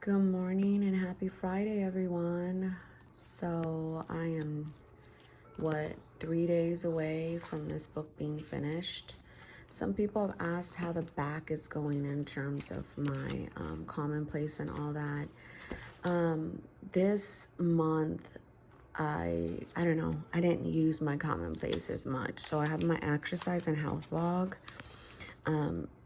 Good morning and happy Friday, everyone. So, I am, 3 days away from this book being finished. Some people have asked how the back is going in terms of my commonplace and all that. This month, I don't know, I didn't use my commonplace as much. So, I have my exercise and health log.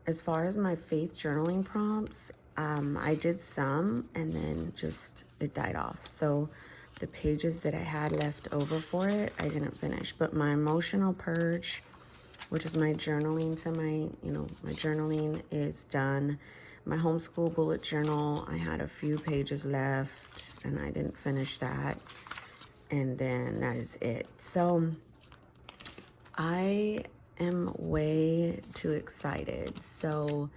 As far as my faith journaling prompts, I did some and then just it died off. So the pages that I had left over for it, I didn't finish. But my emotional purge, which is my journaling to my journaling is done. My homeschool bullet journal, I had a few pages left and I didn't finish that. And then that is it. So I am way too excited. So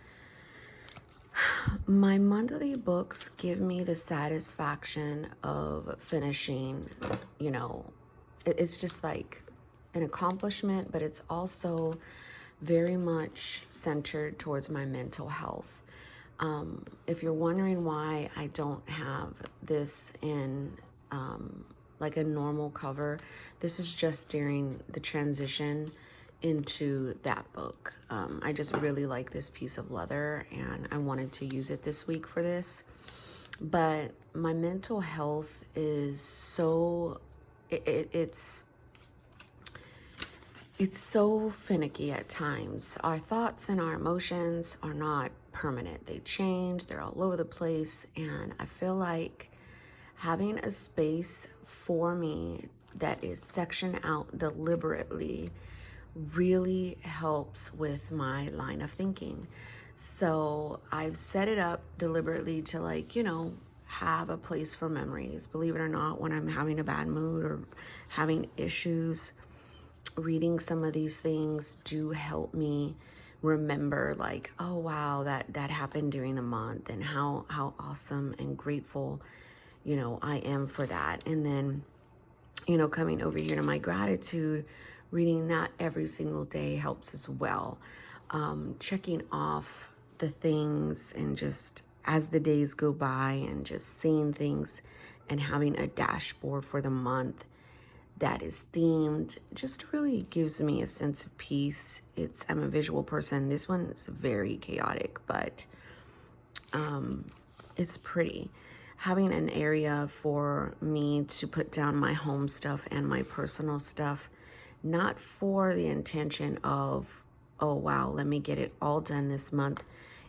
my monthly books give me the satisfaction of finishing, it's just like an accomplishment, but it's also very much centered towards my mental health. If you're wondering why I don't have this in like a normal cover, this is just during the transition into that book. I just really like this piece of leather and I wanted to use it this week for this. But my mental health is so, it's so finicky at times. Our thoughts and our emotions are not permanent. They change, they're all over the place. And I feel like having a space for me that is sectioned out deliberately really helps with my line of thinking. So I've set it up deliberately to have a place for memories. Believe it or not, when I'm having a bad mood or having issues, reading some of these things do help me remember, like, oh wow, that happened during the month and how awesome and grateful I am for that. And then coming over here to my gratitude, reading that every single day helps as well. Checking off the things and just as the days go by and just seeing things and having a dashboard for the month that is themed just really gives me a sense of peace. I'm a visual person. This one is very chaotic, but it's pretty. Having an area for me to put down my home stuff and my personal stuff, not for the intention of, oh wow, let me get it all done this month.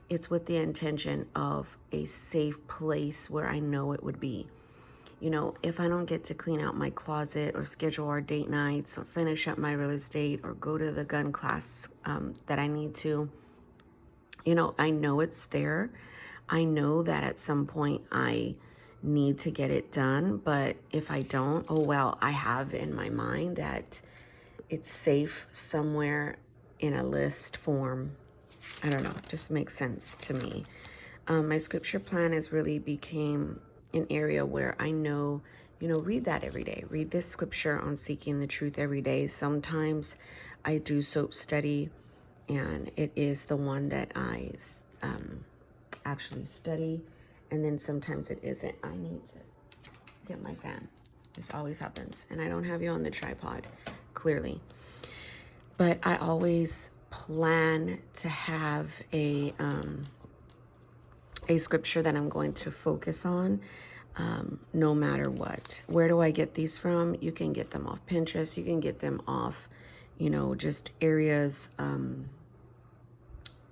It's with the intention of a safe place where I know it would be. If I don't get to clean out my closet or schedule our date nights or finish up my real estate or go to the gun class that I need to, I know it's there. I know that at some point I need to get it done, but if I don't, oh well, I have in my mind that it's safe somewhere in a list form. I don't know, just makes sense to me. My scripture plan has really became an area where I know, read that every day. Read this scripture on seeking the truth every day. Sometimes I do soap study, and it is the one that I actually study, and then sometimes it isn't. I need to get my fan. This always happens, and I don't have you on the tripod, clearly. But I always plan to have a scripture that I'm going to focus on, no matter what. Where do I get these from? You can get them off Pinterest. You can get them off, just areas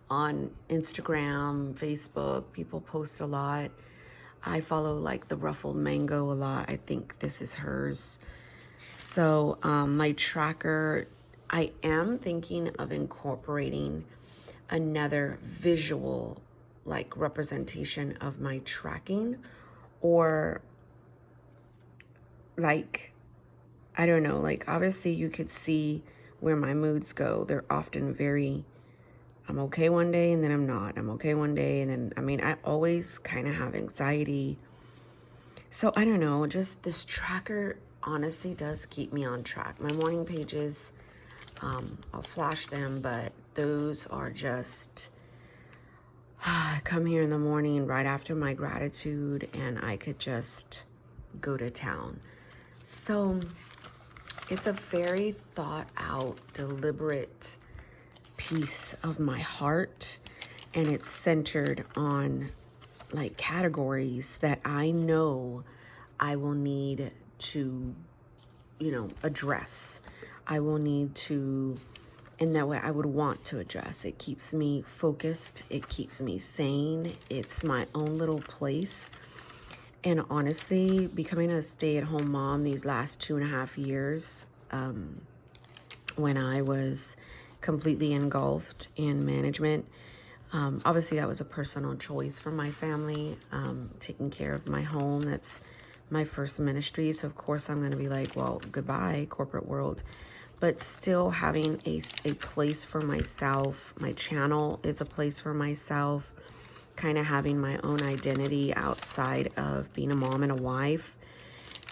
on Instagram, Facebook. People post a lot. I follow like the Ruffled Mango a lot. I think this is hers. So my tracker, I am thinking of incorporating another visual like representation of my tracking, or like, I don't know, like obviously you could see where my moods go. They're often very, I'm okay one day and then I'm not. I'm okay one day and then, I always kind of have anxiety. So I don't know, just this tracker honestly does keep me on track. My morning pages, I'll flash them, but those are just, I come here in the morning right after my gratitude and I could just go to town. So it's a very thought out, deliberate piece of my heart, and it's centered on like categories that I know I will need to, address. I will need to, in that way I would want to address. It keeps me focused. It keeps me sane. It's my own little place. And honestly, becoming a stay-at-home mom these last 2.5 years, when I was completely engulfed in management, obviously that was a personal choice for my family, taking care of my home. That's my first ministry. So of course I'm going to be like, well, goodbye, corporate world. But still having a place for myself. My channel is a place for myself. Kind of having my own identity outside of being a mom and a wife.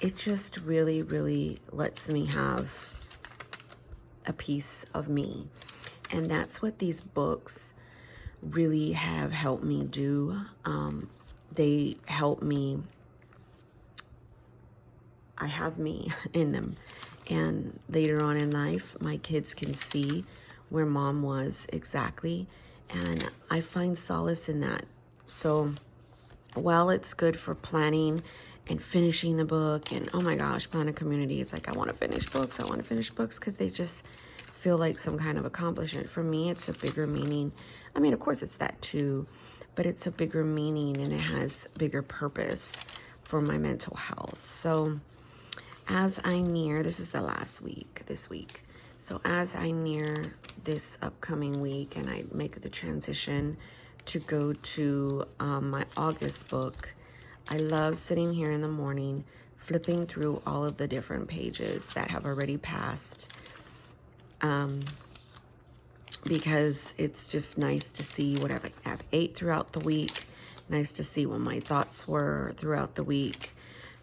It just really, really lets me have a piece of me. And that's what these books really have helped me do. They help me. I have me in them. And later on in life, my kids can see where mom was exactly. And I find solace in that. So while it's good for planning and finishing the book, and oh my gosh, Plan a Community, it's like, I want to finish books. I want to finish books because they just feel like some kind of accomplishment. For me, it's a bigger meaning. I mean, of course it's that too, but it's a bigger meaning and it has bigger purpose for my mental health. So as I near, this is the last week, this week. So as I near this upcoming week and I make the transition to go to my August book, I love sitting here in the morning, flipping through all of the different pages that have already passed. Because it's just nice to see what I've ate throughout the week. Nice to see what my thoughts were throughout the week.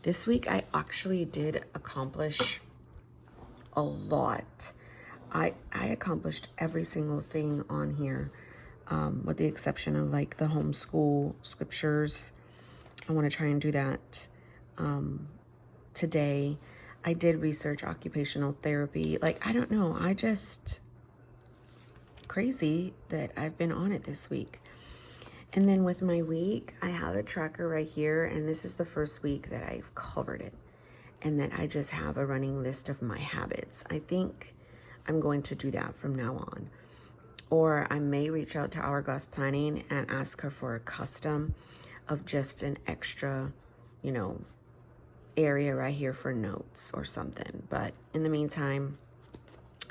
This week, I actually did accomplish a lot. I accomplished every single thing on here, with the exception of like the homeschool scriptures. I want to try and do that today. I did research occupational therapy. Like, I don't know. I just crazy that I've been on it this week. And then with my week, I have a tracker right here. And this is the first week that I've covered it. And that I just have a running list of my habits. I think I'm going to do that from now on. Or I may reach out to Hourglass Planning and ask her for a custom of just an extra, area right here for notes or something. But in the meantime,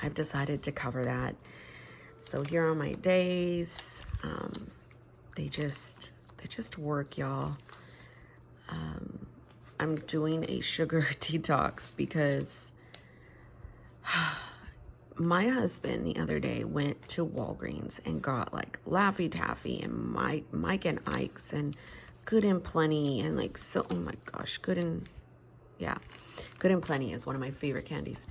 I've decided to cover that. So here are my days. They just work, y'all. I'm doing a sugar detox because my husband the other day went to Walgreens and got like Laffy Taffy and Mike and Ike's and Good and Plenty and like, so, oh my gosh, Good and Plenty is one of my favorite candies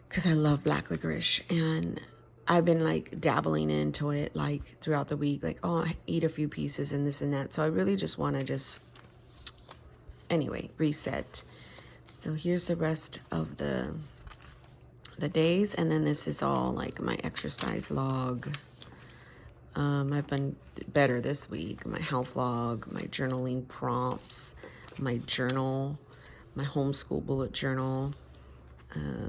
because I love black licorice. And I've been like dabbling into it like throughout the week, like, oh, I eat a few pieces and this and that. So I really just want to anyway, reset. So here's the rest of the days. And then this is all like my exercise log. I've been better this week. My health log, my journaling prompts, my journal, my homeschool bullet journal,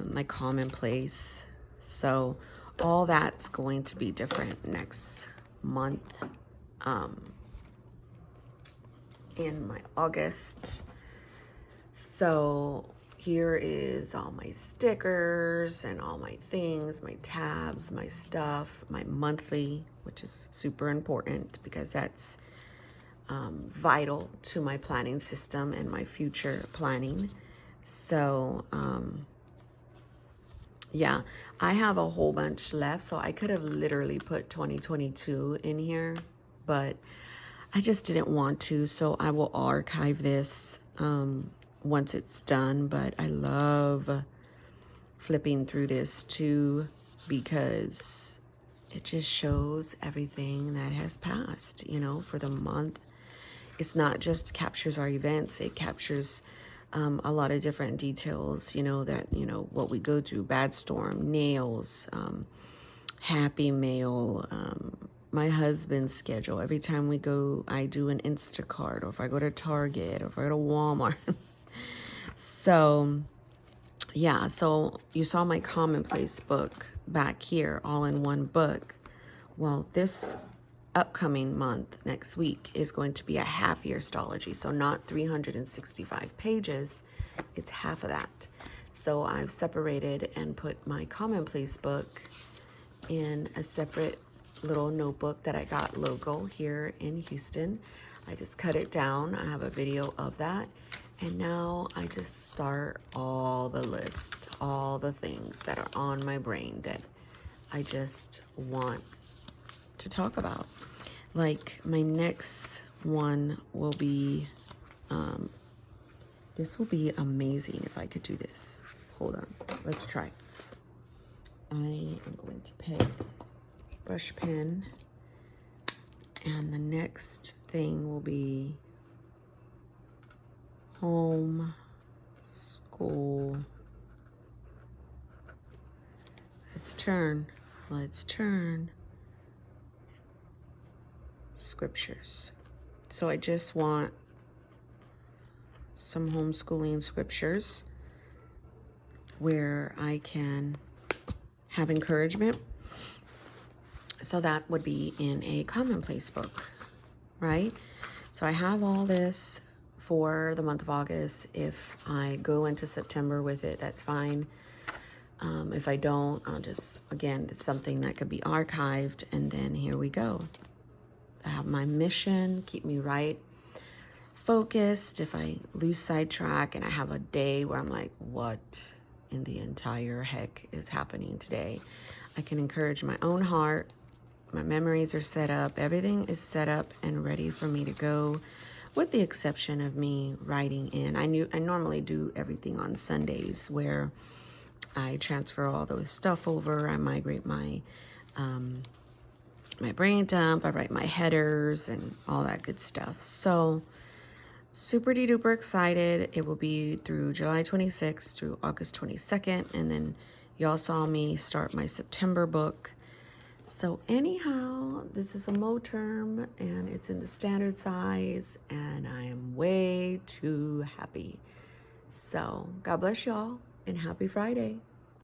my commonplace. So all that's going to be different next month, in my August. So here is all my stickers and all my things, my tabs, my stuff, my monthly, which is super important because that's vital to my planning system and my future planning. So yeah, I have a whole bunch left, so I could have literally put 2022 in here, but I just didn't want to, so I will archive this once it's done. But I love flipping through this too because it just shows everything that has passed, you know, for the month. It's not just captures our events, it captures a lot of different details, you know, that, you know, what we go through, bad storm, nails, happy mail, my husband's schedule. Every time we go, I do an Instacart, or if I go to Target, or if I go to Walmart. So, yeah, so you saw my commonplace book back here, all in one book. Well, this upcoming month, next week, is going to be a half year Stalogy. So not 365 pages, it's half of that. So I've separated and put my commonplace book in a separate little notebook that I got logo here in Houston. I just cut it down. I have a video of that. And now I just start all the list, all the things that are on my brain that I just want to talk about. Like my next one will be, this will be amazing if I could do this. Hold on, let's try. I am going to pick brush pen, and the next thing will be home, school. Let's turn scriptures. So I just want some homeschooling scriptures where I can have encouragement. So that would be in a commonplace book, right? So I have all this for the month of August. If I go into September with it, that's fine. If I don't, I'll just, again, it's something that could be archived, and then here we go. I have my mission, keep me right, focused. If I lose sidetrack and I have a day where I'm like, what in the entire heck is happening today? I can encourage my own heart. My memories are set up. Everything is set up and ready for me to go, with the exception of me writing in. I normally do everything on Sundays, where I transfer all those stuff over. I migrate my my brain dump. I write my headers and all that good stuff. So super duper excited. It will be through July 26th through August 22nd. And then y'all saw me start my September book. So anyhow, this is a Mo term, and it's in the standard size, and I am way too happy. So God bless y'all, and happy Friday.